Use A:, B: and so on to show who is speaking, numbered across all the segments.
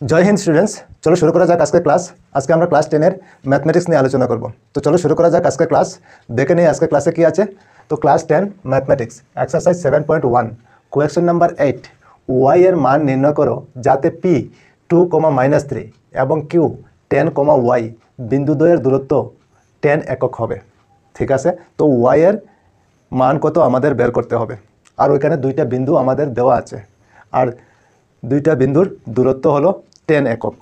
A: জয় Hind students, চলো শুরু করা যাক আজকের ক্লাস। আজকে আমরা ক্লাস 10-এর ম্যাথমেটিক্স নিয়ে আলোচনা করব। তো চলো শুরু করা যাক আজকের ক্লাস। দেখে নিই আজকের ক্লাসে কি আছে। তো class 10 mathematics exercise 7.1 question number 8, y এর মান নির্ণয় করো যাতে পি 2,-3 এবং কিউ 10, ওয়াই বিন্দু দ্বয়ের দূরত্ব 10 একক হবে। ঠিক আছে, তো ওয়াই এর মান কত আমাদের বের করতে হবে। আর ওইখানে দুইটা বিন্দু আমাদের দেওয়া আছে, আর দুইটা বিন্দুর দূরত্ব হলো 10 একক।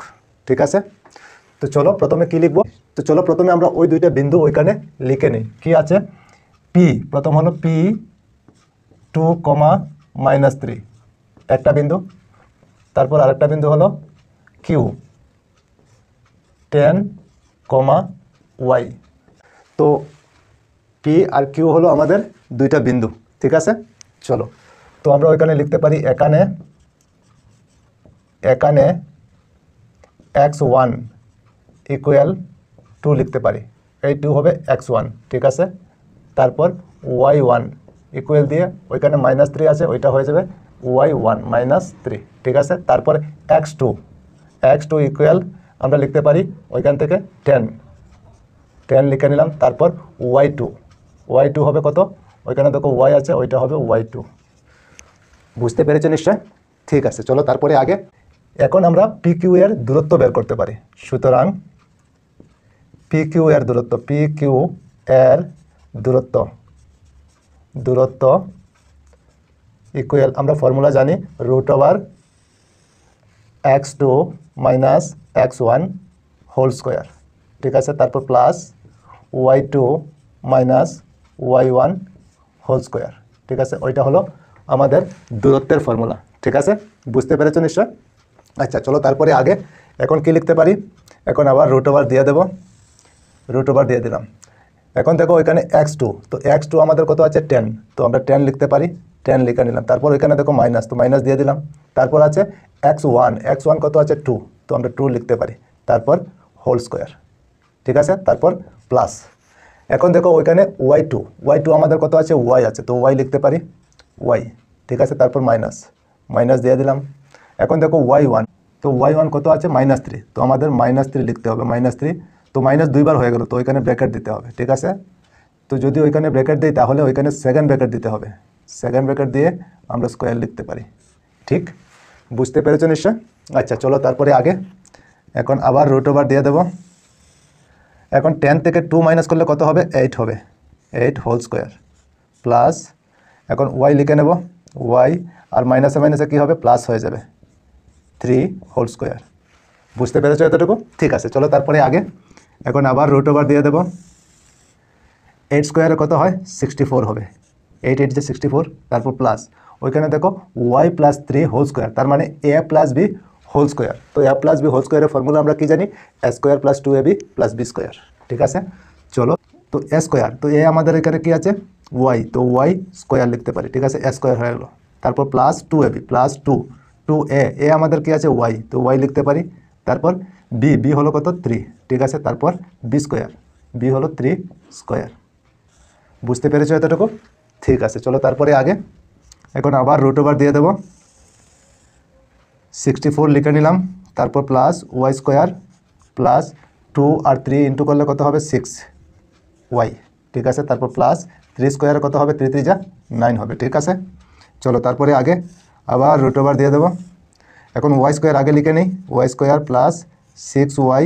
A: ঠিক আছে, তো চলো প্রথমে কি লিখব। তো চলো প্রথমে আমরা ওই দুইটা বিন্দু ওইখানে লিখে নিই। কি আছে, পি প্রথম হলো পি 2,-3 একটা বিন্দু, তারপর আরেকটা বিন্দু হলো কিউ 10, ওয়াই। তো পি আর কিউ হলো আমাদের দুইটা বিন্দু। ঠিক আছে, চলো তো আমরা ওইখানে লিখতে পারি এখানে x1 = 2 লিখতে পারি। এই 2 হবে x1। ঠিক আছে, তারপর y1 ইকুয়াল দিয়ে ওইখানে -3 আছে, ওইটা হয়ে যাবে y1 -3। ঠিক আছে, তারপর x2 ইকুয়াল আমরা লিখতে পারি ওইখান থেকে 10 লিখে নিলাম। তারপর y2 হবে কত, ওইখানে দেখো y আছে, ওইটা হবে y2। বুঝতে পেরেছো নিশ্চয়? ঠিক আছে, চলো তারপরে আগে। এখন আমরা PQ এর দূরত্ব বের করতে পারি। সুতরাং PQ এর দূরত্ব ইকুয়াল আমরা ফর্মুলা জানি √x2 - x1 হোল স্কোয়ার। ঠিক আছে, তারপর plus y2 - y1 whole square. ঠিক আছে, ওইটা হলো আমাদের দূরত্বের ফর্মুলা। ঠিক আছে, বুঝতে পেরেছো নিশ্চয়? আচ্ছা চলো তারপরে আগে। এখন কি লিখতে পারি, এখন আবার √ওভার দিয়ে দেবো, √ওভার দিয়ে দিলাম। এখন দেখো ওইখানে x2, তো x2 আমাদের কত আছে 10, তো আমরা 10 লিখতে পারি, 10 লিখে নিলাম। তারপর ওইখানে দেখো মাইনাস, তো মাইনাস দিয়ে দিলাম। তারপর আছে x1 কত আছে 2, তো আমরা 2 লিখতে পারি। তারপর হোল স্কোয়ার। ঠিক আছে, তারপর প্লাস। এখন দেখো ওইখানে y2 আমাদের কত আছে, y আছে, তো y লিখতে পারি y। ঠিক আছে, তারপর মাইনাস দিয়ে দিলাম। এখন দেখো y1, তো y1 কত আছে -3, তো আমাদের -3 লিখতে হবে, -3। তো মাইনাস দুইবার হয়ে গেল, তো ওইখানে ব্র্যাকেট দিতে হবে। ঠিক আছে, তো যদি ওইখানে ব্র্যাকেট দিই তাহলে ওইখানে সেকেন্ড ব্র্যাকেট দিতে হবে, সেকেন্ড ব্র্যাকেট দিয়ে আমরা স্কোয়ার লিখতে পারি। ঠিক, বুঝতে পেরেছো নিশ্চয়? আচ্ছা চলো তারপরে আগে। এখন আবার √ওভার দিয়ে দেবো। এখন 10 থেকে 2 মাইনাস করলে কত হবে, 8 হবে, 8 হোল স্কোয়ার প্লাস। এখন y লিখে নেব, y আর মাইনাসে কী হবে, প্লাস হয়ে যাবে 3 হোল স্কোয়ার। বুঝতে পেরেছো এতটুকু? ঠিক আছে, চলো তারপরে আগে। এখন আবার √ওভার দিয়ে দেবো। 8 স্কোয়ারে কত হয়, 64 হবে, 8 8 যে 64। তারপর প্লাস ওইখানে দেখো y + 3 হোল স্কোয়ার, তার মানে a + b হোল স্কোয়ার। তো a + b হোল স্কোয়ারের ফর্মুলা আমরা কি জানি, a² + 2ab + b²। ঠিক আছে, চলো তো a স্কোয়ার, তো a আমাদের এখানে কি আছে y, তো y স্কোয়ার লিখতে পারি। ঠিক আছে, a স্কোয়ার হয়ে গেলো। তারপর প্লাস 2ab + 2a আমাদের কি আছে y, তো y লিখতে পারি। তারপর b হলো কত 3। ঠিক আছে, তারপর b হলো 3 স্কোয়ার। বুঝতে পেরেছো এতটুকু? ঠিক আছে, চলো তারপরে আগে। এখন আবার √ওভার দিয়ে দেবো। 64 লিখে নিলাম, তারপর প্লাস y² প্লাস 2 আর 3 ইন্টু করলে কত হবে 6y। ঠিক আছে, তারপর প্লাস 3 স্কোয়ারে কত হবে, 3 3 যা 9 হবে। ঠিক আছে, চলো তারপরে আগে আবার √ওভার দিয়ে দেবো। এখন y² আগে লিখে নিই, y² প্লাস 6y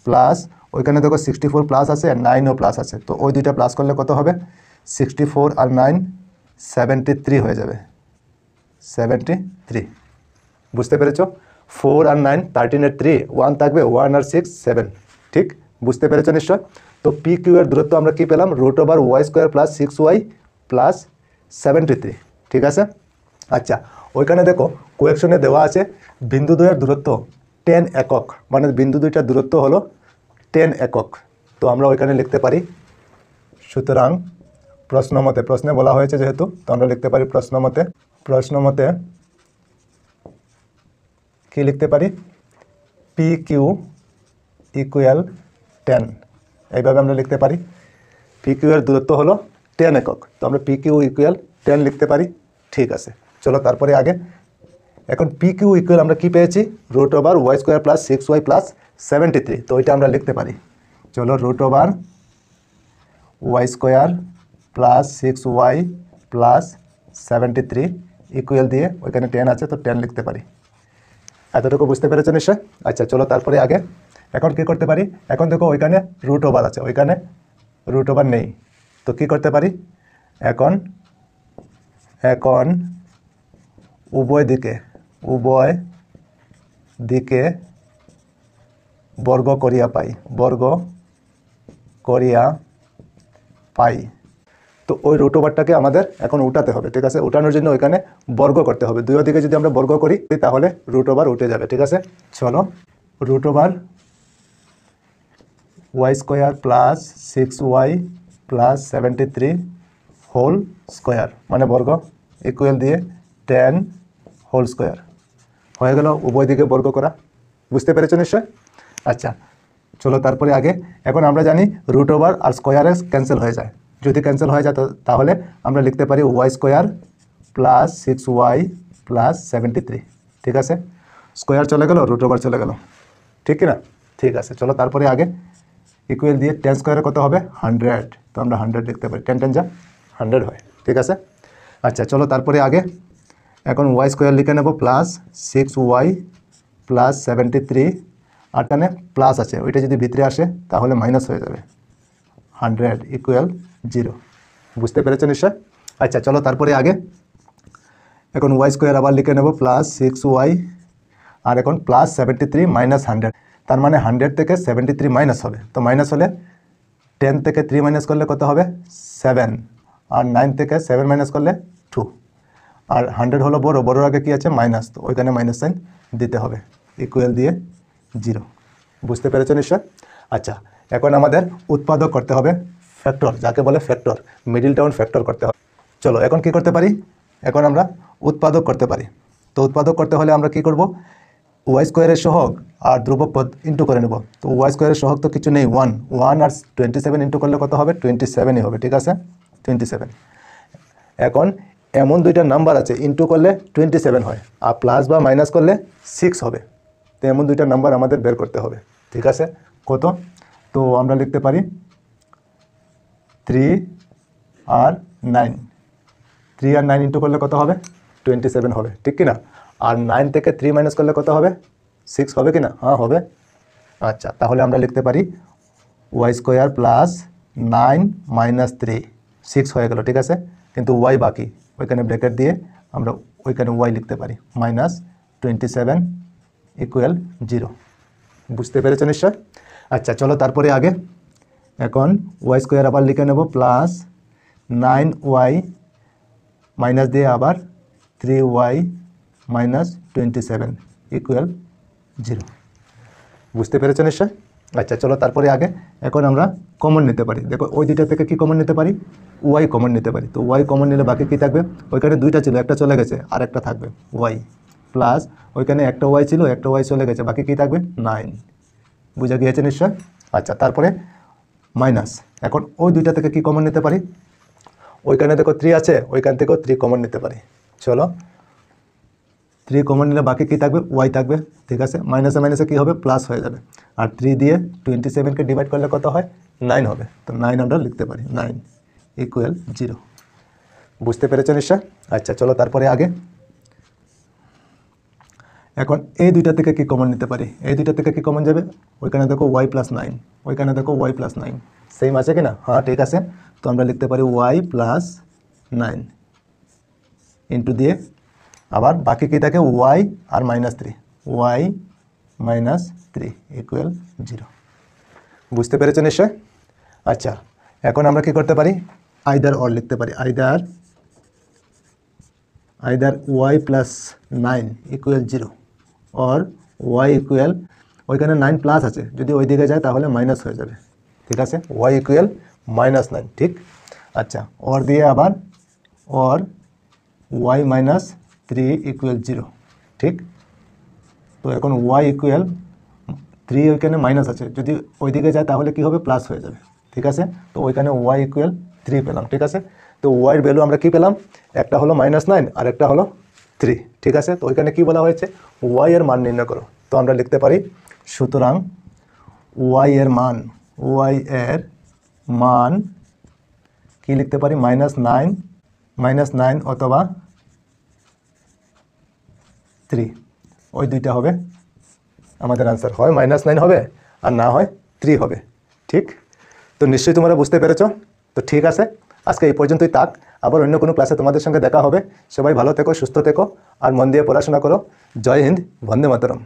A: প্লাস ওইখানে দেখো 64 প্লাস আছে আর 9ও প্লাস আছে, তো ওই দুইটা প্লাস করলে কত হবে, 64 আর 9 73 হয়ে যাবে, 73। বুঝতে পেরেছো? 4 আর 9 13 এর 3, 1 থাকবে, 1 আর 6 7। ঠিক, বুঝতে পেরেছো নিশ্চয়? তো PQ এর দূরত্ব আমরা কি পেলাম, √y² প্লাস 6y প্লাস 73। ঠিক আছে, আচ্ছা ওইখানে দেখো কোয়েকশনে দেওয়া আছে বিন্দু দ্বয়ের দূরত্ব 10 একক, মানে বিন্দু দুইটার দূরত্ব হলো 10 একক। তো আমরা ওইখানে লিখতে পারি, সুতরাং প্রশ্নে বলা হয়েছে যেহেতু, তো আমরা লিখতে পারি প্রশ্ন মতে কি লিখতে পারি, PQ = 10। এইভাবে আমরা লিখতে পারি, PQ এর দূরত্ব হলো 10 একক, তো আমরা PQ = 10 লিখতে পারি। ঠিক আছে, চলো তারপরে আগে। এখন পি কিউ ইকুয়াল আমরা কি পেয়েছি root over y square plus 6y plus 73, তো ওইটা আমরা লিখতে পারি। চলো root over y square plus 6y plus 73 equal দিয়ে ওইখানে 10 আছে তো 10 লিখতে পারি। এতটুকু বুঝতে পেরেছো নিশ্চয়? আচ্ছা চলো তারপরে আগে এখন কি করতে পারি, এখন দেখো ওইখানে রুট ওভার আছে, ওইখানে রুট ওভার নেই, তো কি করতে পারি এখন উভয় দিকে বর্গ করিয়া পাই, তো ওই রুট ওভারটাকে আমাদের এখন উঠাতে হবে, ঠিক আছে? উঠানোর জন্য ওইখানে বর্গ করতে হবে, দুই দিকে যদি আমরা বর্গ করি তাহলে রুট ওভার উঠে যাবে, ঠিক আছে? চলো root over y square plus 6y plus 73 whole square মানে বর্গ ইকুয়াল দিয়ে 10 হোল স্কোয়ার হয়ে গেল, উভয় দিকে বর্গ করা। বুঝতে পেরেছো নিশ্চয়? আচ্ছা চলো তারপরে আগে এখন আমরা জানি রুট ওভার আর স্কোয়ারে ক্যান্সেল হয়ে যায়, যদি ক্যান্সেল হয়ে যায় তাহলে আমরা লিখতে পারি Y square plus 6y plus 73, ঠিক আছে? স্কোয়ার চলে গেল, রুট ওভার চলে গেল, ঠিক কি না? ঠিক আছে চলো তারপরে আগে ইকুয়াল দিয়ে 10 স্কোয়ারে কত হবে 100, তো আমরা 100 লিখতে পারি, 10 10 যা 100 হয়, ঠিক আছে? আচ্ছা চলো তারপরে আগে এখন ওয়াই স্কোয়ার লিখে নেব প্লাস 6y প্লাস 73, আর এখানে প্লাস আছে ওইটা যদি ভিতরে আসে তাহলে মাইনাস হয়ে যাবে, 100 ইকুয়াল 0। বুঝতে পেরেছো নিশ্চয়? আচ্ছা চলো তারপরে আগে এখন ওয়াই স্কোয়ার আবার লিখে নেব প্লাস 6y আর এখন প্লাস 73 মাইনাস 100, তার মানে 100 থেকে 73 মাইনাস হবে, তো মাইনাস হলে 10 থেকে 3 মাইনাস করলে কত হবে 7, আর 9 থেকে 7 মাইনাস করলে 2, আর 100 হলো বড়োর আগে কি আছে মাইনাস, তো ওইখানে মাইনাস সাইন দিতে হবে, ইকুয়াল দিয়ে 0। বুঝতে পেরেছো নিশ্চয়? আচ্ছা এখন আমাদের উৎপাদক করতে হবে ফ্যাক্টর, যাকে বলে ফ্যাক্টর, মিডিল টাউন ফ্যাক্টর করতে হবে। চলো এখন কি করতে পারি, এখন আমরা উৎপাদক করতে পারি। তো উৎপাদক করতে হলে আমরা কি করব, ওয়াই স্কোয়ারের সহগ আর ধ্রুবক পদ ইন্টু করে নেব, তো ওয়াই স্কোয়ারের সহগ তো কিছু নেই 1 আর 27 ইন্টু করলে কত হবে 27ই হবে, ঠিক আছে? 27। এখন এমন দুইটা নাম্বার আছে ইন্টু করলে 27 হয়, আর প্লাস বা মাইনাস করলে 6 হবে, তো এমন দুইটা নাম্বার আমাদের বের করতে হবে, ঠিক আছে? কত, তো আমরা লিখতে পারি 3 আর 9, 3 আর 9 ইন্টু করলে কত হবে 27 হবে, ঠিক কি না? আর 9 থেকে 3 মাইনাস করলে কত হবে 6 হবে কি না? হ্যাঁ হবে। আচ্ছা তাহলে আমরা লিখতে পারি ওয়াই স্কোয়ার প্লাস 9 মাইনাস 3, 6 হয়ে গেল, ঠিক আছে? কিন্তু ওয়াই বাকি, ওইখানে ব্র্যাকেট দিয়ে আমরা ওইখানে ওয়াই লিখতে পারি মাইনাস 27 ইকুয়াল 0। বুঝতে পেরেছো নিশ্চয়? আচ্ছা চলো তারপরে আগে এখন ওয়াই স্কোয়ার আবার লিখে নেব প্লাস 9y মাইনাস দিয়ে আবার 3y মাইনাস 27 ইকুয়াল 0। বুঝতে পেরেছো নিশ্চয়? আচ্ছা চলো তারপরে আগে এখন আমরা কমন নিতে পারি, দেখো ওই দুইটা থেকে কি কমন নিতে পারি, ওয়াই কমন নিতে পারি, তো ওয়াই কমন নিলে বাকি কি থাকবে, ওইখানে দুইটা ছিল একটা চলে গেছে আর একটা থাকবে ওয়াই, প্লাস ওইখানে একটা ওয়াই ছিল একটা ওয়াই চলে গেছে, বাকি কি থাকবে 9। বুঝা গিয়েছে নিশ্চয়? আচ্ছা তারপরে মাইনাস, এখন ওই দুইটা থেকে কি কমন নিতে পারি, ওইখানে দেখো 3 আছে ওইখান থেকেও 3 কমন নিতে পারি, চলো 3 কমন নিলে বাকি কি থাকবে ওয়াই থাকবে, ঠিক আছে? মাইনাসে মাইনাসে কী হবে প্লাস হয়ে যাবে, আর 3 দিয়ে 27কে ডিভাইড করলে কত হয় 9 হবে, তো 9 আমরা লিখতে পারি 9 ইকুয়াল 0। বুঝতে পেরেছো নিশ্চয়? আচ্ছা চলো তারপরে আগে এখন এই দুইটা থেকে কি কমন নিতে পারি, এই দুইটা থেকে কি কমন যাবে, ওইখানে দেখো ওয়াই প্লাস 9, ওইখানে দেখো ওয়াই প্লাস 9, সেম আছে কি না? হ্যাঁ ঠিক আছে, তো আমরা লিখতে পারি ওয়াই প্লাস 9 ইন্টু দিয়ে আবার বাকি কি থাকে ওয়াই আর মাইনাস 3, ওয়াই মাইনাস 3 ইকুয়াল 0। বুঝতে পেরেছো নিশ্চয়? আচ্ছা এখন আমরা কি করতে পারি, আইদার অর লিখতে পারি, either y plus 9 equal 0 or y equal, ওইখানে 9 প্লাস আছে যদি ওই দিকে যায় তাহলে মাইনাস হয়ে যাবে, ঠিক আছে? ওয়াই ইকুয়াল মাইনাস 9, ঠিক। আচ্ছা অর দিয়ে আবার অর ওয়াই মাইনাস 3 ইকুয়াল 0, ঠিক। তো এখন ওয়াই ইকুয়াল 3 ওইখানে মাইনাস আছে যদি ওই দিকে যায় তাহলে কি হবে প্লাস হয়ে যাবে, ঠিক আছে? তো ওইখানে ওয়াই ইকুয়াল 3 পেলাম, ঠিক আছে? তো ওয়াইয়ের ভ্যালু আমরা কি পেলাম, একটা হলো -9 আর একটা হলো 3। ঠিক আছে, তো ওইখানে কি বলা হয়েছে, ওয়াই এর মান নির্ণয় করো। তো আমরা লিখতে পারি সুতরাং ওয়াই এর মান কি লিখতে পারি, -9 অথবা 3, ওই দুইটা হবে আমাদের আনসার। হয় -9 হবে আর না হয় 3 হবে। ঠিক, তো নিশ্চয়ই তোমরা বুঝতে পেরেছো। তো ঠিক আছে, আজকে এই পর্যন্তই থাক। আবার অন্য কোনো ক্লাসে তোমাদের সঙ্গে দেখা হবে। সবাই ভালো থেকো, সুস্থ থেকো আর মন দিয়ে পড়াশোনা করো। জয় হিন্দ, বন্দে মাতরম।